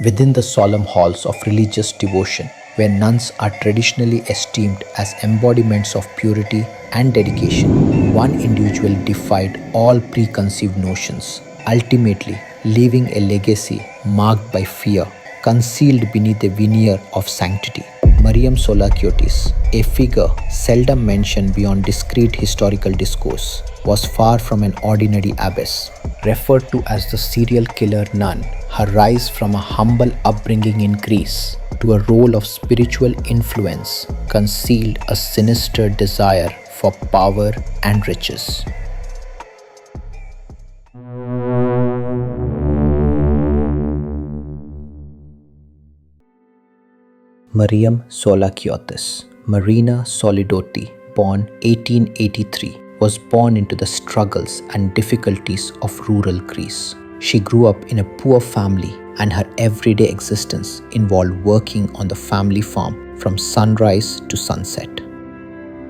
Within the solemn halls of religious devotion, where nuns are traditionally esteemed as embodiments of purity and dedication, one individual defied all preconceived notions, ultimately leaving a legacy marked by fear, concealed beneath a veneer of sanctity. Mariam Soulakiotis, a figure seldom mentioned beyond discrete historical discourse, was far from an ordinary abbess. Referred to as the serial killer nun, her rise from a humble upbringing in Greece to a role of spiritual influence concealed a sinister desire for power and riches. Mariam Soulakiotis, Marina Solidotti, born 1883, was born into the struggles and difficulties of rural Greece. She grew up in a poor family, and her everyday existence involved working on the family farm from sunrise to sunset.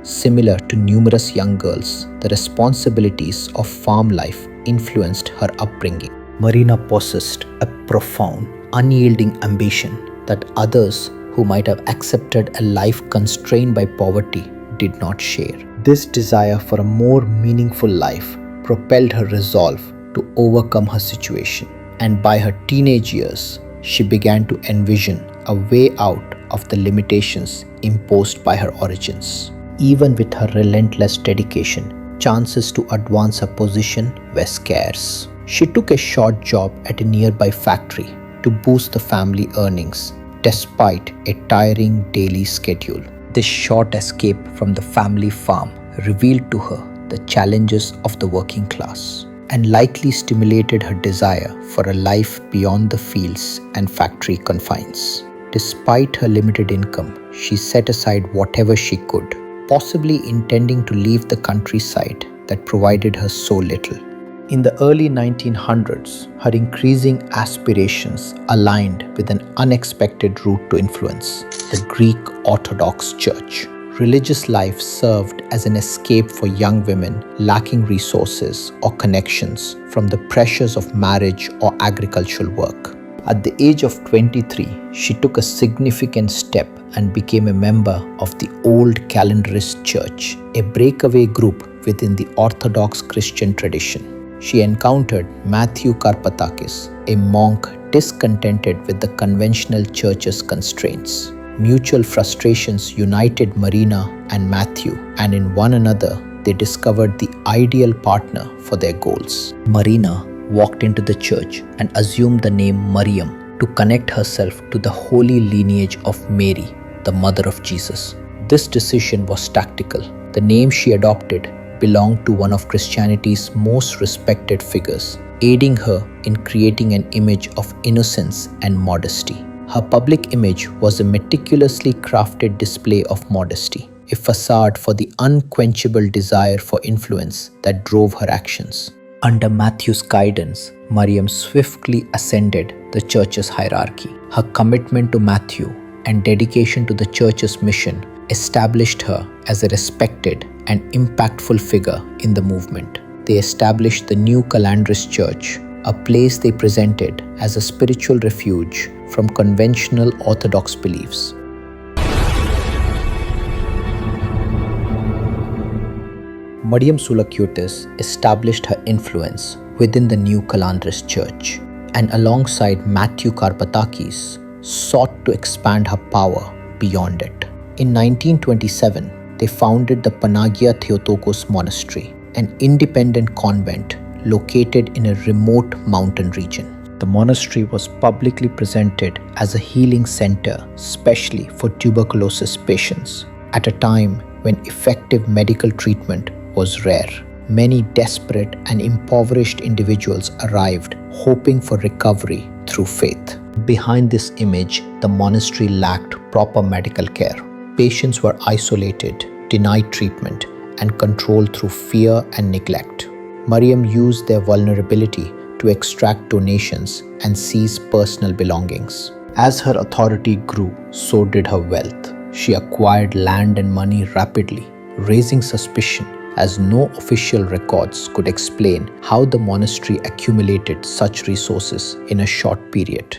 Similar to numerous young girls, the responsibilities of farm life influenced her upbringing. Marina possessed a profound, unyielding ambition that others who might have accepted a life constrained by poverty did not share. This desire for a more meaningful life propelled her resolve to overcome her situation, and by her teenage years, she began to envision a way out of the limitations imposed by her origins. Even with her relentless dedication, chances to advance her position were scarce. She took a short job at a nearby factory to boost the family earnings despite a tiring daily schedule. This short escape from the family farm revealed to her the challenges of the working class and likely stimulated her desire for a life beyond the fields and factory confines. Despite her limited income, she set aside whatever she could, possibly intending to leave the countryside that provided her so little. In the early 1900s, her increasing aspirations aligned with an unexpected route to influence: the Greek Orthodox Church. Religious life served as an escape for young women lacking resources or connections from the pressures of marriage or agricultural work. At the age of 23, she took a significant step and became a member of the Old Calendarist Church, a breakaway group within the Orthodox Christian tradition. She encountered Matthew Karpatakis, a monk discontented with the conventional church's constraints. Mutual frustrations united Marina and Matthew, and in one another they discovered the ideal partner for their goals. Marina walked into the church and assumed the name Mariam to connect herself to the holy lineage of Mary, the mother of Jesus. This decision was tactical. The name she adopted belonged to one of Christianity's most respected figures, aiding her in creating an image of innocence and modesty. Her public image was a meticulously crafted display of modesty, a facade for the unquenchable desire for influence that drove her actions. Under Matthew's guidance, Mariam swiftly ascended the church's hierarchy. Her commitment to Matthew and dedication to the church's mission established her as a respected and impactful figure in the movement. They established the New Calendarist Church, a place they presented as a spiritual refuge from conventional Orthodox beliefs. Mariam Soulakiotis established her influence within the New Calendarist Church, and alongside Matthew Karpatakis, sought to expand her power beyond it. In 1927, they founded the Panagia Theotokos Monastery, an independent convent located in a remote mountain region. The monastery was publicly presented as a healing center, especially for tuberculosis patients, at a time when effective medical treatment was rare. Many desperate and impoverished individuals arrived, hoping for recovery through faith. Behind this image, the monastery lacked proper medical care. Patients were isolated, denied treatment, and controlled through fear and neglect. Mariam used their vulnerability to extract donations and seize personal belongings. As her authority grew, so did her wealth. She acquired land and money rapidly, raising suspicion as no official records could explain how the monastery accumulated such resources in a short period.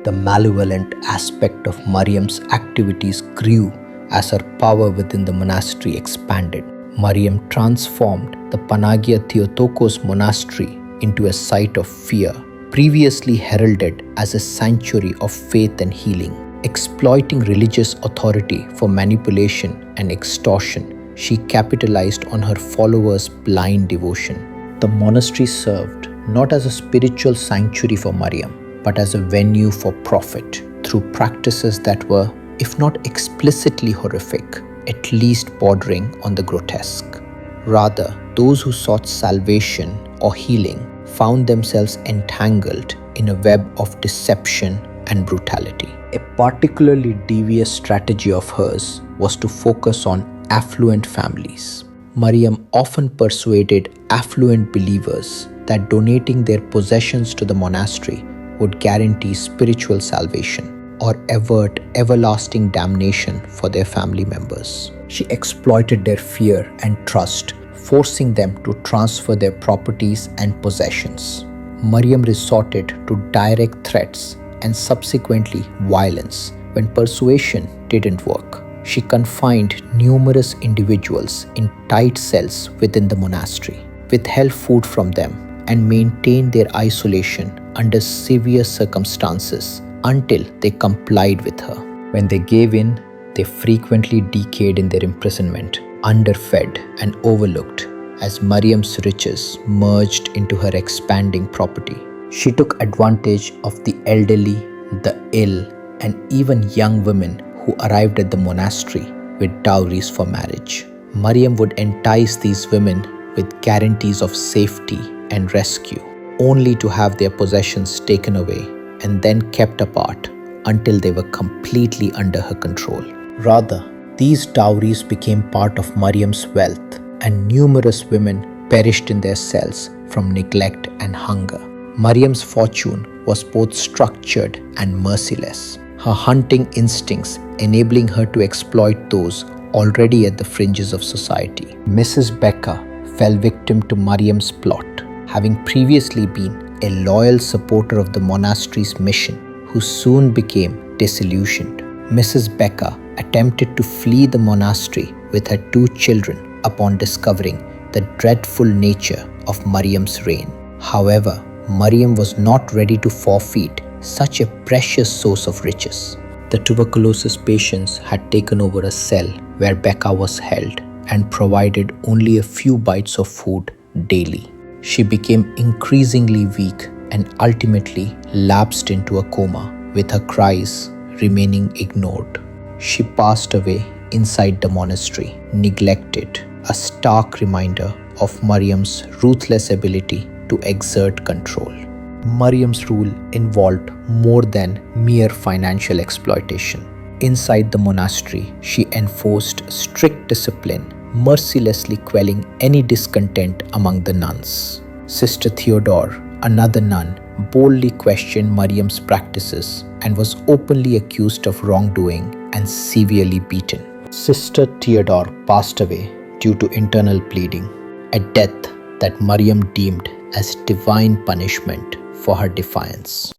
The malevolent aspect of Mariam's activities grew as her power within the monastery expanded. Mariam transformed the Panagia Theotokos monastery into a site of fear, previously heralded as a sanctuary of faith and healing. Exploiting religious authority for manipulation and extortion, she capitalized on her followers' blind devotion. The monastery served not as a spiritual sanctuary for Mariam, but as a venue for profit through practices that were, if not explicitly horrific, at least bordering on the grotesque. Rather, those who sought salvation or healing found themselves entangled in a web of deception and brutality. A particularly devious strategy of hers was to focus on affluent families. Mariam often persuaded affluent believers that donating their possessions to the monastery would guarantee spiritual salvation or avert everlasting damnation for their family members. She exploited their fear and trust, forcing them to transfer their properties and possessions. Mariam resorted to direct threats and subsequently violence when persuasion didn't work. She confined numerous individuals in tight cells within the monastery, withheld food from them, and maintained their isolation under severe circumstances until they complied with her. When they gave in, they frequently decayed in their imprisonment, underfed and overlooked as Mariam's riches merged into her expanding property. She took advantage of the elderly, the ill, and even young women who arrived at the monastery with dowries for marriage. Mariam would entice these women with guarantees of safety and rescue, only to have their possessions taken away and then kept apart until they were completely under her control. Rather, these dowries became part of Mariam's wealth, and numerous women perished in their cells from neglect and hunger. Mariam's fortune was both structured and merciless, her hunting instincts enabling her to exploit those already at the fringes of society. Mrs. Becker fell victim to Mariam's plot, having previously been a loyal supporter of the monastery's mission, who soon became disillusioned. Mrs. Becker attempted to flee the monastery with her 2 children upon discovering the dreadful nature of Mariam's reign. However, Mariam was not ready to forfeit such a precious source of riches. The tuberculosis patients had taken over a cell where Becca was held and provided only a few bites of food daily. She became increasingly weak and ultimately lapsed into a coma, with her cries remaining ignored. She passed away inside the monastery, neglected, a stark reminder of Mariam's ruthless ability to exert control. Mariam's rule involved more than mere financial exploitation. Inside the monastery, she enforced strict discipline, mercilessly quelling any discontent among the nuns. Sister Theodore, another nun, boldly questioned Mariam's practices and was openly accused of wrongdoing and severely beaten. Sister Theodore passed away due to internal bleeding, a death that Mariam deemed as divine punishment for her defiance.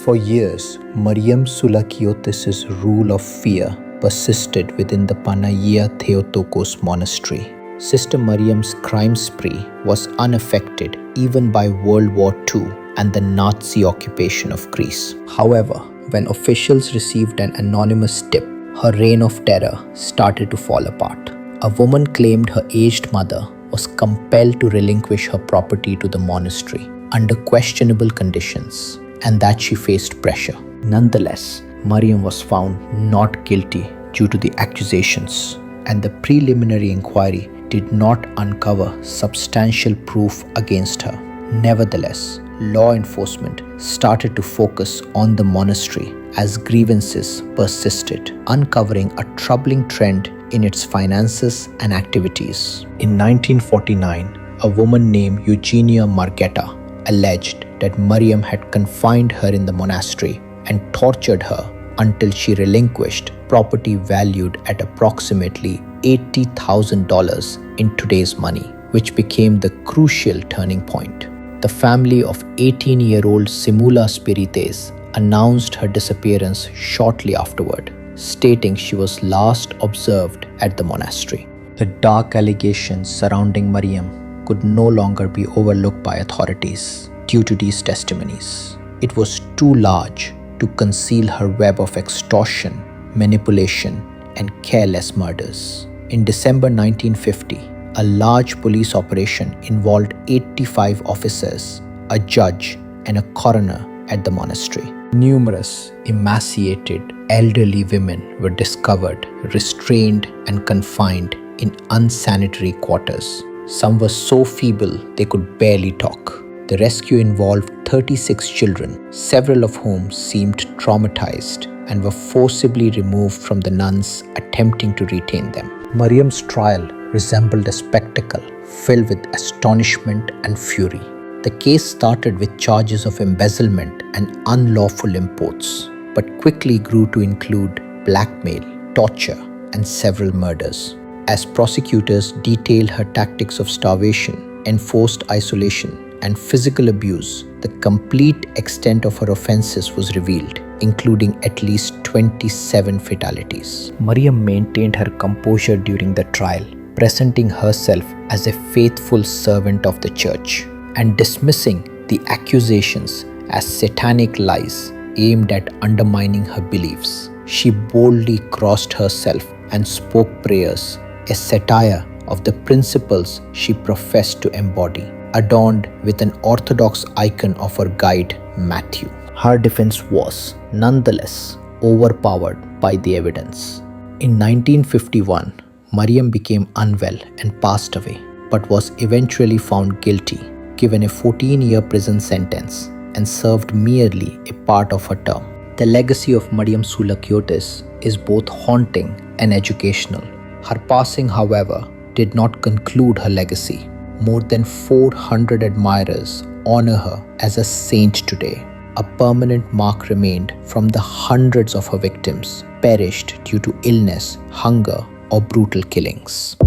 For years, Mariam Soulakiotis' rule of fear persisted within the Panagia Theotokos monastery. Sister Mariam's crime spree was unaffected even by World War II and the Nazi occupation of Greece. However, when officials received an anonymous tip, her reign of terror started to fall apart. A woman claimed her aged mother was compelled to relinquish her property to the monastery under questionable conditions, and that she faced pressure. Nonetheless, Mariam was found not guilty due to the accusations, and the preliminary inquiry did not uncover substantial proof against her. Nevertheless, law enforcement started to focus on the monastery as grievances persisted, uncovering a troubling trend in its finances and activities. In 1949, a woman named Eugenia Margetta alleged that Mariam had confined her in the monastery and tortured her until she relinquished property valued at approximately $80,000 in today's money, which became the crucial turning point. The family of 18-year-old Simula Spirites announced her disappearance shortly afterward, stating she was last observed at the monastery. The dark allegations surrounding Mariam could no longer be overlooked by authorities due to these testimonies. It was too large to conceal her web of extortion, manipulation, and careless murders. In December 1950, a large police operation involved 85 officers, a judge, and a coroner at the monastery. Numerous emaciated elderly women were discovered, restrained, and confined in unsanitary quarters. Some were so feeble they could barely talk. The rescue involved 36 children, several of whom seemed traumatized and were forcibly removed from the nuns attempting to retain them. Mariam's trial resembled a spectacle filled with astonishment and fury. The case started with charges of embezzlement and unlawful imports, but quickly grew to include blackmail, torture, and several murders. As prosecutors detailed her tactics of starvation, enforced isolation, and physical abuse, the complete extent of her offenses was revealed, including at least 27 fatalities. Mariam maintained her composure during the trial, presenting herself as a faithful servant of the church and dismissing the accusations as satanic lies aimed at undermining her beliefs. She boldly crossed herself and spoke prayers, a satire of the principles she professed to embody, adorned with an orthodox icon of her guide, Matthew. Her defense was, nonetheless, overpowered by the evidence. In 1951, Mariam became unwell and passed away, but was eventually found guilty, given a 14-year prison sentence, and served merely a part of her term. The legacy of Mariam Soulakiotis is both haunting and educational. Her passing, however, did not conclude her legacy. More than 400 admirers honor her as a saint today. A permanent mark remained from the hundreds of her victims perished due to illness, hunger, or brutal killings.